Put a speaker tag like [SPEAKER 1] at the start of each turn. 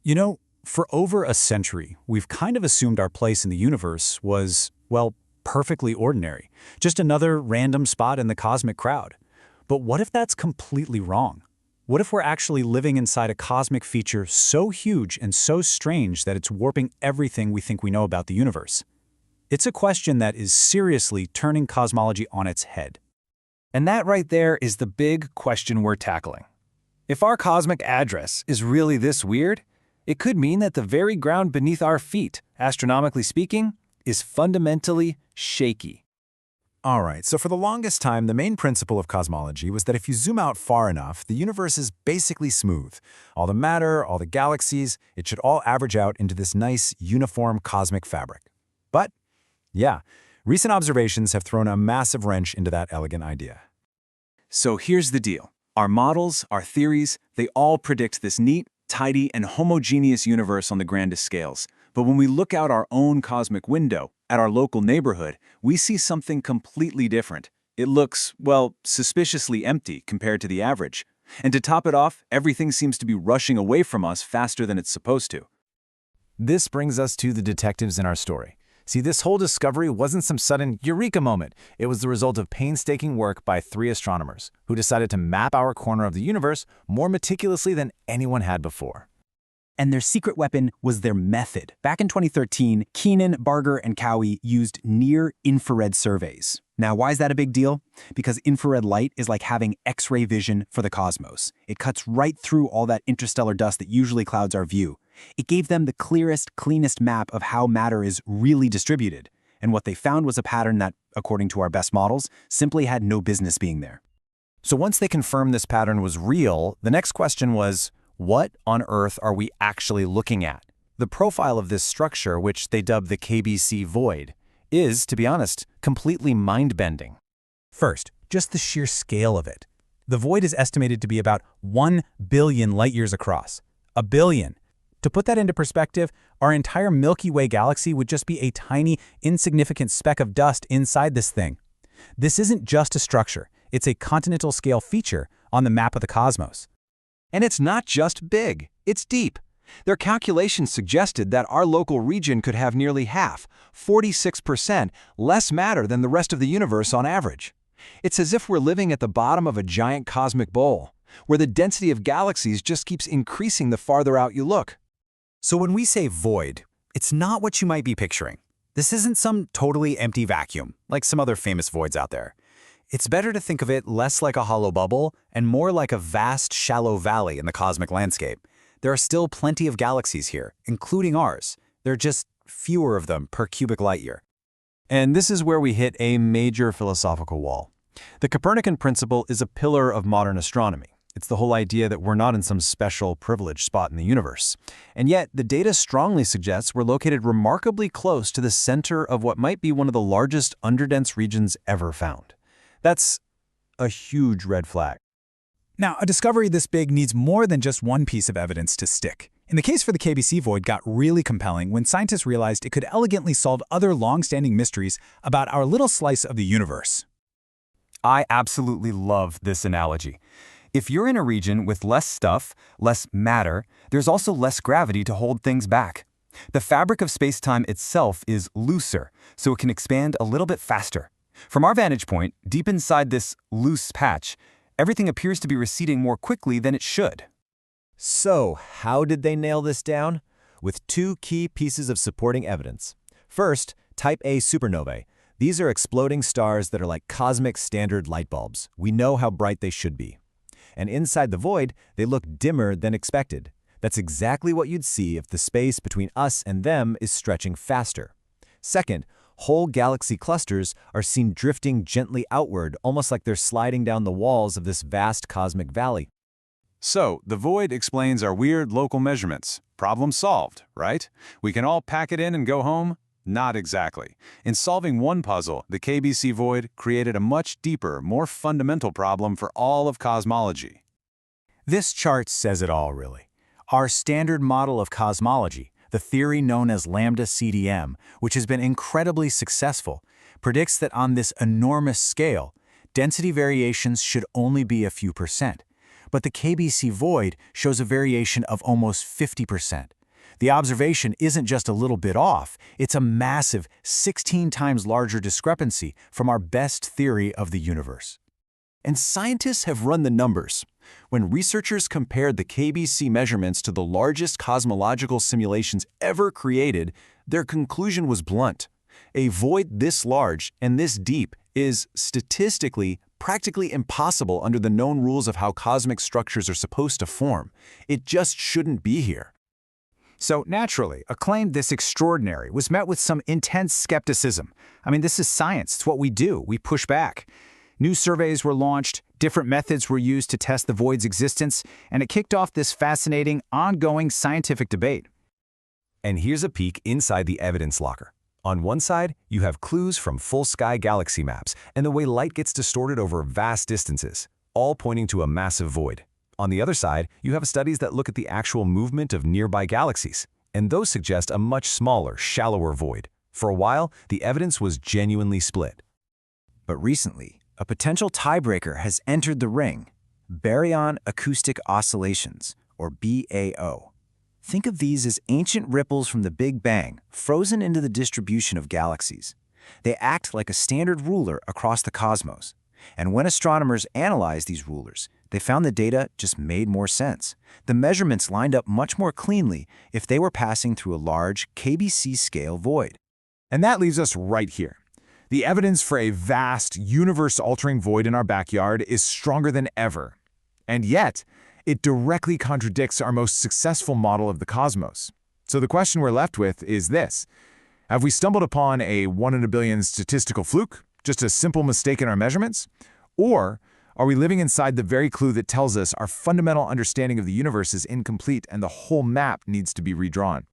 [SPEAKER 1] You know, for over a century, we've kind of assumed our place in the universe was, well, perfectly ordinary, just another random spot in the cosmic crowd. But what if that's completely wrong? What if we're actually living inside a cosmic feature so huge and so strange that it's warping everything we think we know about the universe? It's a question that is seriously turning cosmology on its head.
[SPEAKER 2] And that right there is the big question we're tackling. If our cosmic address is really this weird, it could mean that the very ground beneath our feet, astronomically speaking, is fundamentally shaky.
[SPEAKER 3] All right, so for the longest time, the main principle of cosmology was that if you zoom out far enough, the universe is basically smooth. All the matter, all the galaxies, it should all average out into this nice, uniform cosmic fabric. But, yeah, recent observations have thrown a massive wrench into that elegant idea.
[SPEAKER 2] So here's the deal. Our models, our theories, they all predict this neat, tidy, and homogeneous universe on the grandest scales. But when we look out our own cosmic window, at our local neighborhood, we see something completely different. It looks, well, suspiciously empty compared to the average. And to top it off, everything seems to be rushing away from us faster than it's supposed to.
[SPEAKER 3] This brings us to the detectives in our story. See, this whole discovery wasn't some sudden eureka moment. It was the result of painstaking work by 3 astronomers who decided to map our corner of the universe more meticulously than anyone had before.
[SPEAKER 1] And their secret weapon was their method. Back in 2013, Keenan, Barger, and Cowie used near-infrared surveys. Now, why is that a big deal? Because infrared light is like having X-ray vision for the cosmos. It cuts right through all that interstellar dust that usually clouds our view. It gave them the clearest, cleanest map of how matter is really distributed. And what they found was a pattern that, according to our best models, simply had no business being there.
[SPEAKER 3] So once they confirmed this pattern was real, the next question was, what on Earth are we actually looking at? The profile of this structure, which they dubbed the KBC Void, is, to be honest, completely mind-bending.
[SPEAKER 1] First, just the sheer scale of it. The void is estimated to be about 1 billion light-years across. A billion. To put that into perspective, our entire Milky Way galaxy would just be a tiny, insignificant speck of dust inside this thing. This isn't just a structure. It's a continental-scale feature on the map of the cosmos.
[SPEAKER 2] And it's not just big, it's deep. Their calculations suggested that our local region could have nearly half, 46%, less matter than the rest of the universe on average. It's as if we're living at the bottom of a giant cosmic bowl, where the density of galaxies just keeps increasing the farther out you look.
[SPEAKER 1] So when we say void, it's not what you might be picturing. This isn't some totally empty vacuum, like some other famous voids out there. It's better to think of it less like a hollow bubble and more like a vast, shallow valley in the cosmic landscape. There are still plenty of galaxies here, including ours. There are just fewer of them per cubic light year.
[SPEAKER 3] And this is where we hit a major philosophical wall. The Copernican principle is a pillar of modern astronomy. It's the whole idea that we're not in some special privileged spot in the universe. And yet, the data strongly suggests we're located remarkably close to the center of what might be one of the largest underdense regions ever found. That's a huge red flag.
[SPEAKER 1] Now, a discovery this big needs more than just one piece of evidence to stick. And the case for the KBC Void got really compelling when scientists realized it could elegantly solve other long-standing mysteries about our little slice of the universe.
[SPEAKER 3] I absolutely love this analogy. If you're in a region with less stuff, less matter, there's also less gravity to hold things back. The fabric of space-time itself is looser, so it can expand a little bit faster. From our vantage point, deep inside this loose patch, everything appears to be receding more quickly than it should. So, how did they nail this down? With 2 key pieces of supporting evidence. First, Type A supernovae. These are exploding stars that are like cosmic standard light bulbs. We know how bright they should be. And inside the void, they look dimmer than expected. That's exactly what you'd see if the space between us and them is stretching faster. Second, whole galaxy clusters are seen drifting gently outward, almost like they're sliding down the walls of this vast cosmic valley.
[SPEAKER 4] So, the void explains our weird local measurements. Problem solved, right? We can all pack it in and go home? Not exactly. In solving one puzzle, the KBC Void created a much deeper, more fundamental problem for all of cosmology.
[SPEAKER 1] This chart says it all, really. Our standard model of cosmology, the theory known as lambda CDM, which has been incredibly successful, predicts that on this enormous scale, density variations should only be a few percent.
[SPEAKER 5] but the KBC Void shows a variation of almost 50%. The observation isn't just a little bit off, it's a massive 16 times larger discrepancy from our best theory of the universe. And scientists have run the numbers. When researchers compared the KBC measurements to the largest cosmological simulations ever created, their conclusion was blunt. A void this large and this deep is, statistically, practically impossible under the known rules of how cosmic structures are supposed to form. It just shouldn't be here.
[SPEAKER 6] So naturally, a claim this extraordinary was met with some intense skepticism. I mean, this is science. It's what we do. We push back. New surveys were launched, different methods were used to test the void's existence, and it kicked off this fascinating, ongoing scientific debate.
[SPEAKER 3] And here's a peek inside the evidence locker. On one side, you have clues from full-sky galaxy maps and the way light gets distorted over vast distances, all pointing to a massive void. On the other side, you have studies that look at the actual movement of nearby galaxies, and those suggest a much smaller, shallower void. For a while, the evidence was genuinely split.
[SPEAKER 1] But recently, a potential tiebreaker has entered the ring: baryon acoustic oscillations, or BAO. Think of these as ancient ripples from the Big Bang, frozen into the distribution of galaxies. They act like a standard ruler across the cosmos. And when astronomers analyzed these rulers, they found the data just made more sense. The measurements lined up much more cleanly if they were passing through a large KBC-scale void.
[SPEAKER 2] And that leaves us right here. The evidence for a vast, universe-altering void in our backyard is stronger than ever. And yet, it directly contradicts our most successful model of the cosmos. So the question we're left with is this: have we stumbled upon a 1 in a billion statistical fluke, just a simple mistake in our measurements? Or are we living inside the very clue that tells us our fundamental understanding of the universe is incomplete and the whole map needs to be redrawn?